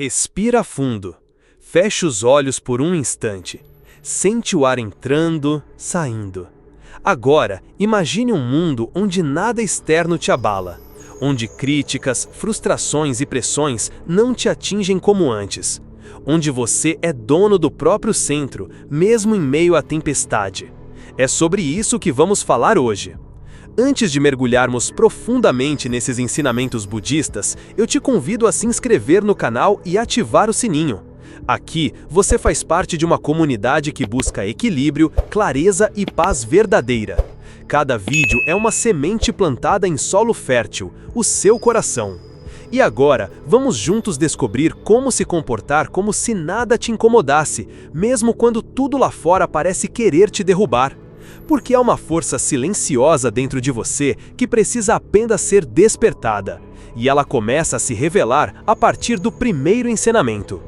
Respira fundo. Feche os olhos por um instante. Sente o ar entrando, saindo. Agora, imagine um mundo onde nada externo te abala, onde críticas, frustrações e pressões não te atingem como antes, onde você é dono do próprio centro, mesmo em meio à tempestade. É sobre isso que vamos falar hoje. Antes de mergulharmos profundamente nesses ensinamentos budistas, eu te convido a se inscrever no canal e ativar o sininho. Aqui, você faz parte de uma comunidade que busca equilíbrio, clareza e paz verdadeira. Cada vídeo é uma semente plantada em solo fértil, o seu coração. E agora, vamos juntos descobrir como se comportar como se nada te incomodasse, mesmo quando tudo lá fora parece querer te derrubar. Porque há uma força silenciosa dentro de você que precisa apenas ser despertada. E ela começa a se revelar a partir do primeiro ensinamento.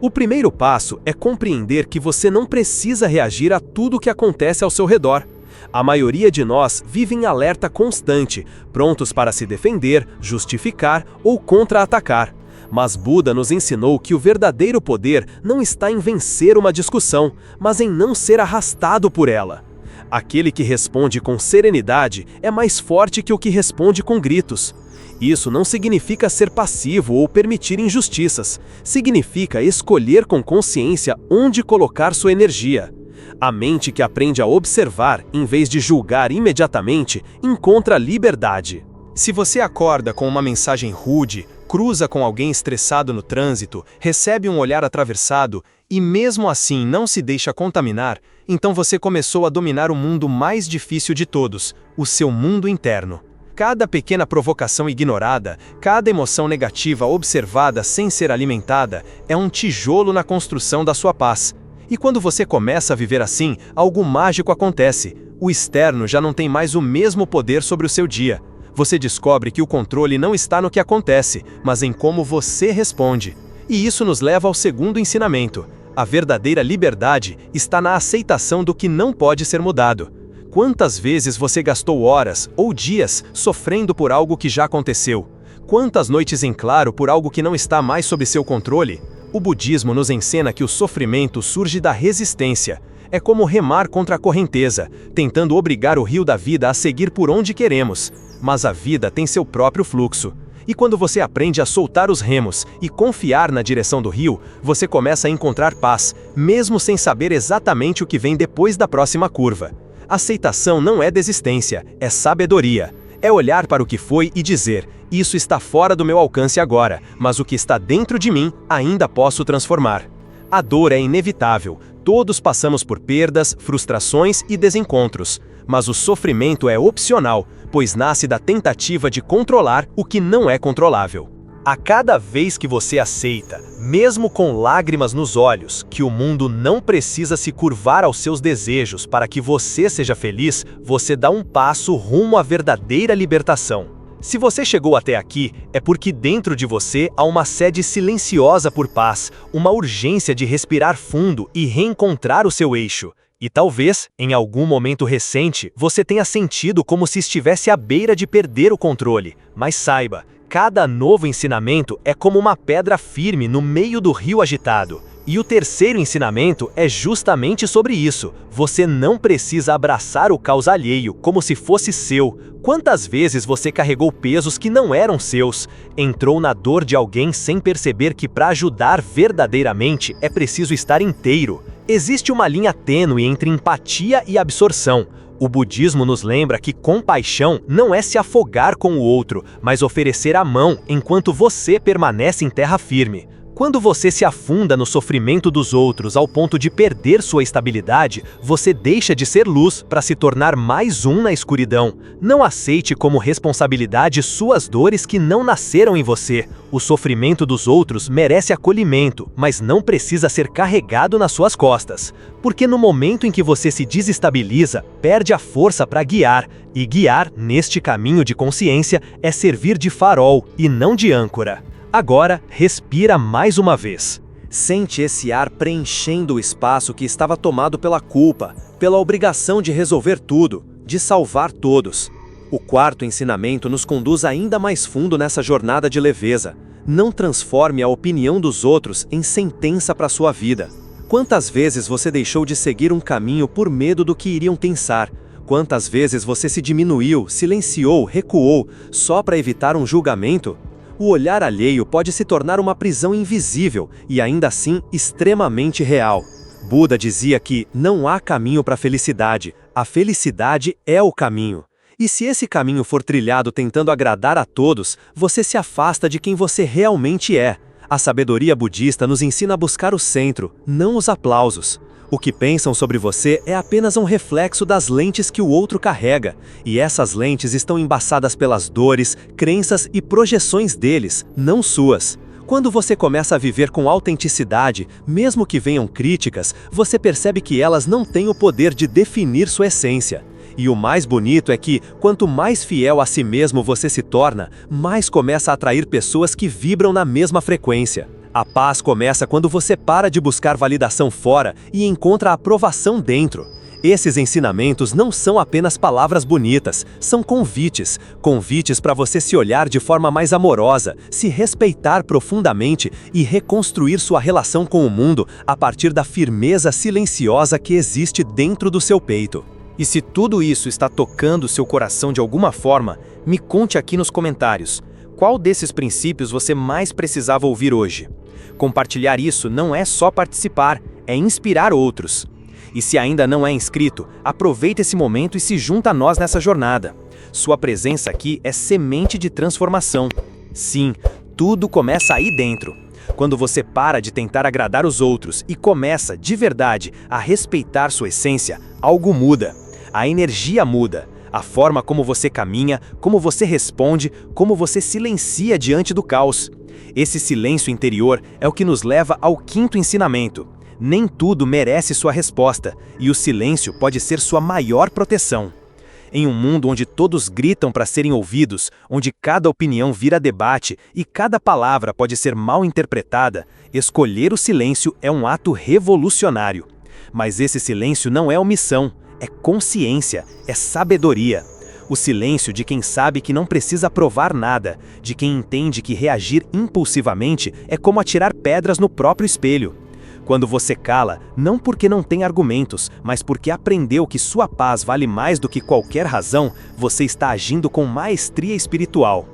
O primeiro passo é compreender que você não precisa reagir a tudo o que acontece ao seu redor. A maioria de nós vive em alerta constante, prontos para se defender, justificar ou contra-atacar. Mas Buda nos ensinou que o verdadeiro poder não está em vencer uma discussão, mas em não ser arrastado por ela. Aquele que responde com serenidade é mais forte que o que responde com gritos. Isso não significa ser passivo ou permitir injustiças. Significa escolher com consciência onde colocar sua energia. A mente que aprende a observar, em vez de julgar imediatamente, encontra liberdade. Se você acorda com uma mensagem rude, cruza com alguém estressado no trânsito, recebe um olhar atravessado e mesmo assim não se deixa contaminar, então você começou a dominar o mundo mais difícil de todos, o seu mundo interno. Cada pequena provocação ignorada, cada emoção negativa observada sem ser alimentada, é um tijolo na construção da sua paz. E quando você começa a viver assim, algo mágico acontece. O externo já não tem mais o mesmo poder sobre o seu dia. Você descobre que o controle não está no que acontece, mas em como você responde. E isso nos leva ao segundo ensinamento. A verdadeira liberdade está na aceitação do que não pode ser mudado. Quantas vezes você gastou horas ou dias sofrendo por algo que já aconteceu? Quantas noites em claro por algo que não está mais sob seu controle? O budismo nos ensina que o sofrimento surge da resistência. É como remar contra a correnteza, tentando obrigar o rio da vida a seguir por onde queremos. Mas a vida tem seu próprio fluxo. E quando você aprende a soltar os remos e confiar na direção do rio, você começa a encontrar paz, mesmo sem saber exatamente o que vem depois da próxima curva. Aceitação não é desistência, é sabedoria. É olhar para o que foi e dizer, isso está fora do meu alcance agora, mas o que está dentro de mim ainda posso transformar. A dor é inevitável, todos passamos por perdas, frustrações e desencontros. Mas o sofrimento é opcional, pois nasce da tentativa de controlar o que não é controlável. A cada vez que você aceita, mesmo com lágrimas nos olhos, que o mundo não precisa se curvar aos seus desejos para que você seja feliz, você dá um passo rumo à verdadeira libertação. Se você chegou até aqui, é porque dentro de você há uma sede silenciosa por paz, uma urgência de respirar fundo e reencontrar o seu eixo. E talvez, em algum momento recente, você tenha sentido como se estivesse à beira de perder o controle. Mas saiba, cada novo ensinamento é como uma pedra firme no meio do rio agitado. E o terceiro ensinamento é justamente sobre isso. Você não precisa abraçar o caos alheio como se fosse seu. Quantas vezes você carregou pesos que não eram seus? Entrou na dor de alguém sem perceber que para ajudar verdadeiramente é preciso estar inteiro. Existe uma linha tênue entre empatia e absorção. O budismo nos lembra que compaixão não é se afogar com o outro, mas oferecer a mão enquanto você permanece em terra firme. Quando você se afunda no sofrimento dos outros ao ponto de perder sua estabilidade, você deixa de ser luz para se tornar mais um na escuridão. Não aceite como responsabilidade suas dores que não nasceram em você. O sofrimento dos outros merece acolhimento, mas não precisa ser carregado nas suas costas. Porque no momento em que você se desestabiliza, perde a força para guiar. E guiar, neste caminho de consciência, é servir de farol e não de âncora. Agora, respira mais uma vez. Sente esse ar preenchendo o espaço que estava tomado pela culpa, pela obrigação de resolver tudo, de salvar todos. O quarto ensinamento nos conduz ainda mais fundo nessa jornada de leveza. Não transforme a opinião dos outros em sentença para sua vida. Quantas vezes você deixou de seguir um caminho por medo do que iriam pensar? Quantas vezes você se diminuiu, silenciou, recuou, só para evitar um julgamento? O olhar alheio pode se tornar uma prisão invisível e ainda assim extremamente real. Buda dizia que não há caminho para a felicidade é o caminho. E se esse caminho for trilhado tentando agradar a todos, você se afasta de quem você realmente é. A sabedoria budista nos ensina a buscar o centro, não os aplausos. O que pensam sobre você é apenas um reflexo das lentes que o outro carrega, e essas lentes estão embaçadas pelas dores, crenças e projeções deles, não suas. Quando você começa a viver com autenticidade, mesmo que venham críticas, você percebe que elas não têm o poder de definir sua essência. E o mais bonito é que, quanto mais fiel a si mesmo você se torna, mais começa a atrair pessoas que vibram na mesma frequência. A paz começa quando você para de buscar validação fora e encontra a aprovação dentro. Esses ensinamentos não são apenas palavras bonitas, são convites. Convites para você se olhar de forma mais amorosa, se respeitar profundamente e reconstruir sua relação com o mundo a partir da firmeza silenciosa que existe dentro do seu peito. E se tudo isso está tocando seu coração de alguma forma, me conte aqui nos comentários. Qual desses princípios você mais precisava ouvir hoje? Compartilhar isso não é só participar, é inspirar outros. E se ainda não é inscrito, aproveita esse momento e se junta a nós nessa jornada. Sua presença aqui é semente de transformação. Sim, tudo começa aí dentro. Quando você para de tentar agradar os outros e começa, de verdade, a respeitar sua essência, algo muda. A energia muda. A forma como você caminha, como você responde, como você silencia diante do caos. Esse silêncio interior é o que nos leva ao quinto ensinamento. Nem tudo merece sua resposta, e o silêncio pode ser sua maior proteção. Em um mundo onde todos gritam para serem ouvidos, onde cada opinião vira debate e cada palavra pode ser mal interpretada, escolher o silêncio é um ato revolucionário. Mas esse silêncio não é omissão, é consciência, é sabedoria. O silêncio de quem sabe que não precisa provar nada, de quem entende que reagir impulsivamente é como atirar pedras no próprio espelho. Quando você cala, não porque não tem argumentos, mas porque aprendeu que sua paz vale mais do que qualquer razão, você está agindo com maestria espiritual.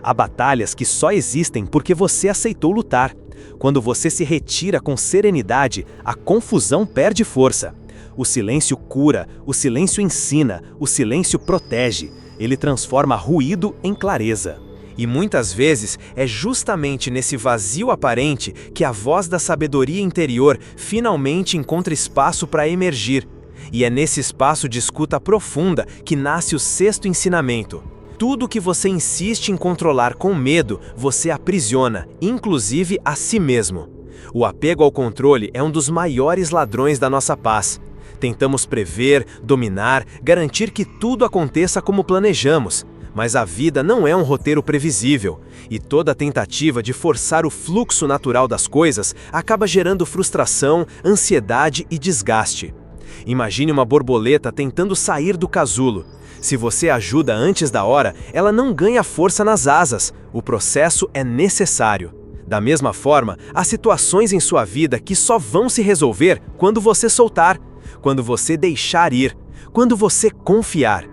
Há batalhas que só existem porque você aceitou lutar. Quando você se retira com serenidade, a confusão perde força. O silêncio cura, o silêncio ensina, o silêncio protege. Ele transforma ruído em clareza. E muitas vezes é justamente nesse vazio aparente que a voz da sabedoria interior finalmente encontra espaço para emergir. E é nesse espaço de escuta profunda que nasce o sexto ensinamento. Tudo que você insiste em controlar com medo, você aprisiona, inclusive a si mesmo. O apego ao controle é um dos maiores ladrões da nossa paz. Tentamos prever, dominar, garantir que tudo aconteça como planejamos. Mas a vida não é um roteiro previsível, e toda tentativa de forçar o fluxo natural das coisas acaba gerando frustração, ansiedade e desgaste. Imagine uma borboleta tentando sair do casulo. Se você ajuda antes da hora, ela não ganha força nas asas. O processo é necessário. Da mesma forma, há situações em sua vida que só vão se resolver quando você soltar, quando você deixar ir, quando você confiar.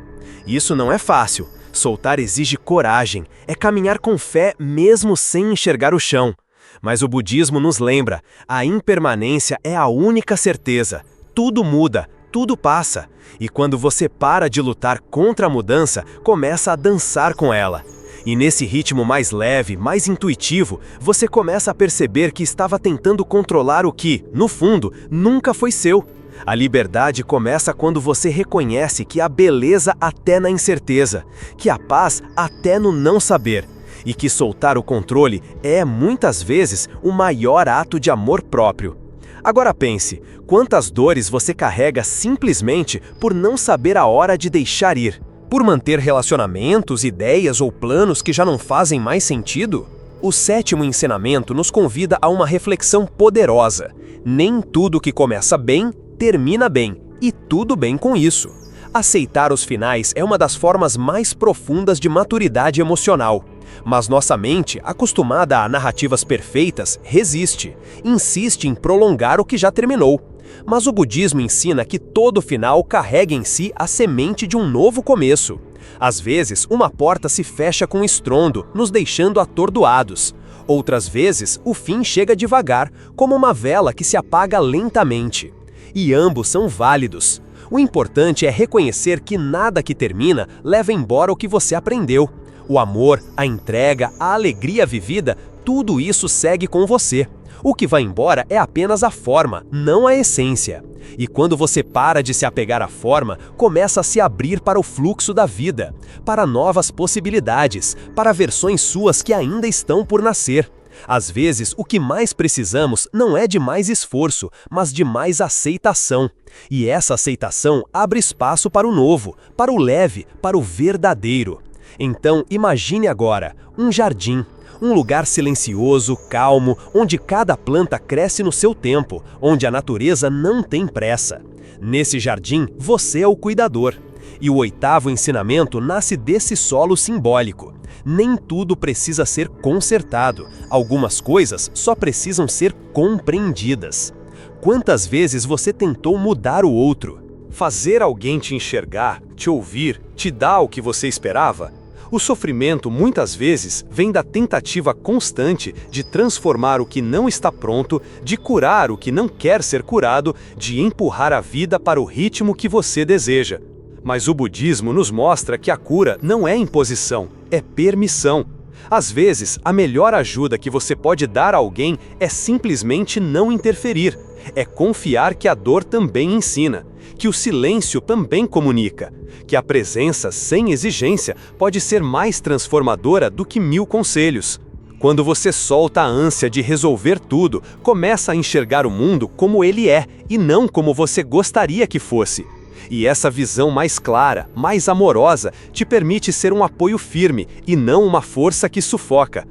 Isso não é fácil. Soltar exige coragem, é caminhar com fé mesmo sem enxergar o chão. Mas o budismo nos lembra, a impermanência é a única certeza. Tudo muda, tudo passa. E quando você para de lutar contra a mudança, começa a dançar com ela. E nesse ritmo mais leve, mais intuitivo, você começa a perceber que estava tentando controlar o que, no fundo, nunca foi seu. A liberdade começa quando você reconhece que há beleza até na incerteza, que há paz até no não saber, e que soltar o controle é, muitas vezes, o maior ato de amor próprio. Agora pense, quantas dores você carrega simplesmente por não saber a hora de deixar ir? Por manter relacionamentos, ideias ou planos que já não fazem mais sentido? O sétimo ensinamento nos convida a uma reflexão poderosa. Nem tudo que começa bem termina bem, e tudo bem com isso. Aceitar os finais é uma das formas mais profundas de maturidade emocional. Mas nossa mente, acostumada a narrativas perfeitas, resiste, insiste em prolongar o que já terminou. Mas o budismo ensina que todo final carrega em si a semente de um novo começo. Às vezes, uma porta se fecha com estrondo, nos deixando atordoados. Outras vezes, o fim chega devagar, como uma vela que se apaga lentamente. E ambos são válidos. O importante é reconhecer que nada que termina leva embora o que você aprendeu. O amor, a entrega, a alegria vivida, tudo isso segue com você. O que vai embora é apenas a forma, não a essência. E quando você para de se apegar à forma, começa a se abrir para o fluxo da vida, para novas possibilidades, para versões suas que ainda estão por nascer. Às vezes, o que mais precisamos não é de mais esforço, mas de mais aceitação. E essa aceitação abre espaço para o novo, para o leve, para o verdadeiro. Então, imagine agora um jardim. Um lugar silencioso, calmo, onde cada planta cresce no seu tempo, onde a natureza não tem pressa. Nesse jardim, você é o cuidador. E o oitavo ensinamento nasce desse solo simbólico. Nem tudo precisa ser consertado. Algumas coisas só precisam ser compreendidas. Quantas vezes você tentou mudar o outro? Fazer alguém te enxergar, te ouvir, te dar o que você esperava? O sofrimento, muitas vezes, vem da tentativa constante de transformar o que não está pronto, de curar o que não quer ser curado, de empurrar a vida para o ritmo que você deseja. Mas o budismo nos mostra que a cura não é imposição, é permissão. Às vezes, a melhor ajuda que você pode dar a alguém é simplesmente não interferir. É confiar que a dor também ensina, que o silêncio também comunica, que a presença sem exigência pode ser mais transformadora do que 1000 conselhos. Quando você solta a ânsia de resolver tudo, começa a enxergar o mundo como ele é e não como você gostaria que fosse. E essa visão mais clara, mais amorosa, te permite ser um apoio firme e não uma força que sufoca.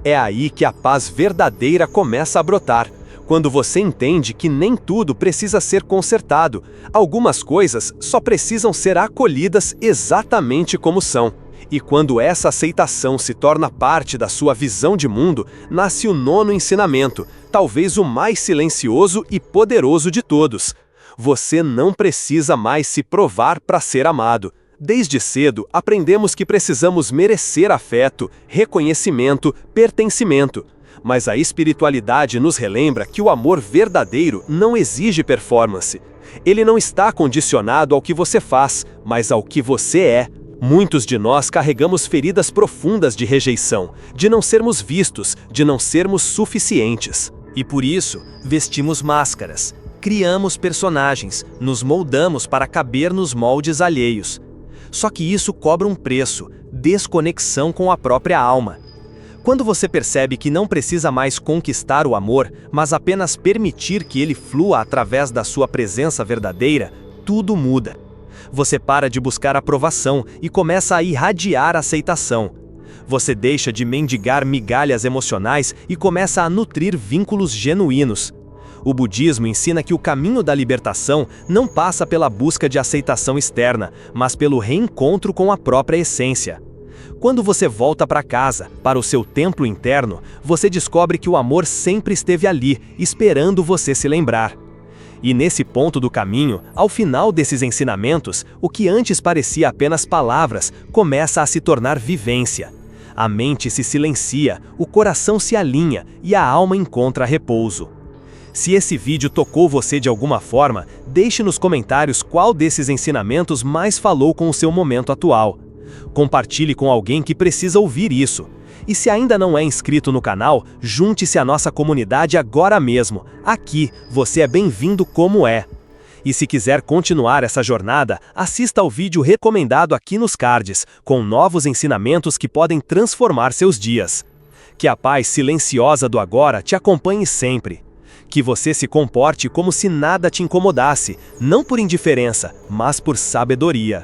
É aí que a paz verdadeira começa a brotar. Quando você entende que nem tudo precisa ser consertado, algumas coisas só precisam ser acolhidas exatamente como são. E quando essa aceitação se torna parte da sua visão de mundo, nasce o 9º ensinamento, talvez o mais silencioso e poderoso de todos. Você não precisa mais se provar para ser amado. Desde cedo, aprendemos que precisamos merecer afeto, reconhecimento, pertencimento. Mas a espiritualidade nos relembra que o amor verdadeiro não exige performance. Ele não está condicionado ao que você faz, mas ao que você é. Muitos de nós carregamos feridas profundas de rejeição, de não sermos vistos, de não sermos suficientes. E por isso, vestimos máscaras, criamos personagens, nos moldamos para caber nos moldes alheios. Só que isso cobra um preço, desconexão com a própria alma. Quando você percebe que não precisa mais conquistar o amor, mas apenas permitir que ele flua através da sua presença verdadeira, tudo muda. Você para de buscar aprovação e começa a irradiar aceitação. Você deixa de mendigar migalhas emocionais e começa a nutrir vínculos genuínos. O budismo ensina que o caminho da libertação não passa pela busca de aceitação externa, mas pelo reencontro com a própria essência. Quando você volta para casa, para o seu templo interno, você descobre que o amor sempre esteve ali, esperando você se lembrar. E nesse ponto do caminho, ao final desses ensinamentos, o que antes parecia apenas palavras, começa a se tornar vivência. A mente se silencia, o coração se alinha e a alma encontra repouso. Se esse vídeo tocou você de alguma forma, deixe nos comentários qual desses ensinamentos mais falou com o seu momento atual. Compartilhe com alguém que precisa ouvir isso. E se ainda não é inscrito no canal, junte-se à nossa comunidade agora mesmo. Aqui, você é bem-vindo como é. E se quiser continuar essa jornada, assista ao vídeo recomendado aqui nos cards, com novos ensinamentos que podem transformar seus dias. Que a paz silenciosa do agora te acompanhe sempre. Que você se comporte como se nada te incomodasse, não por indiferença, mas por sabedoria.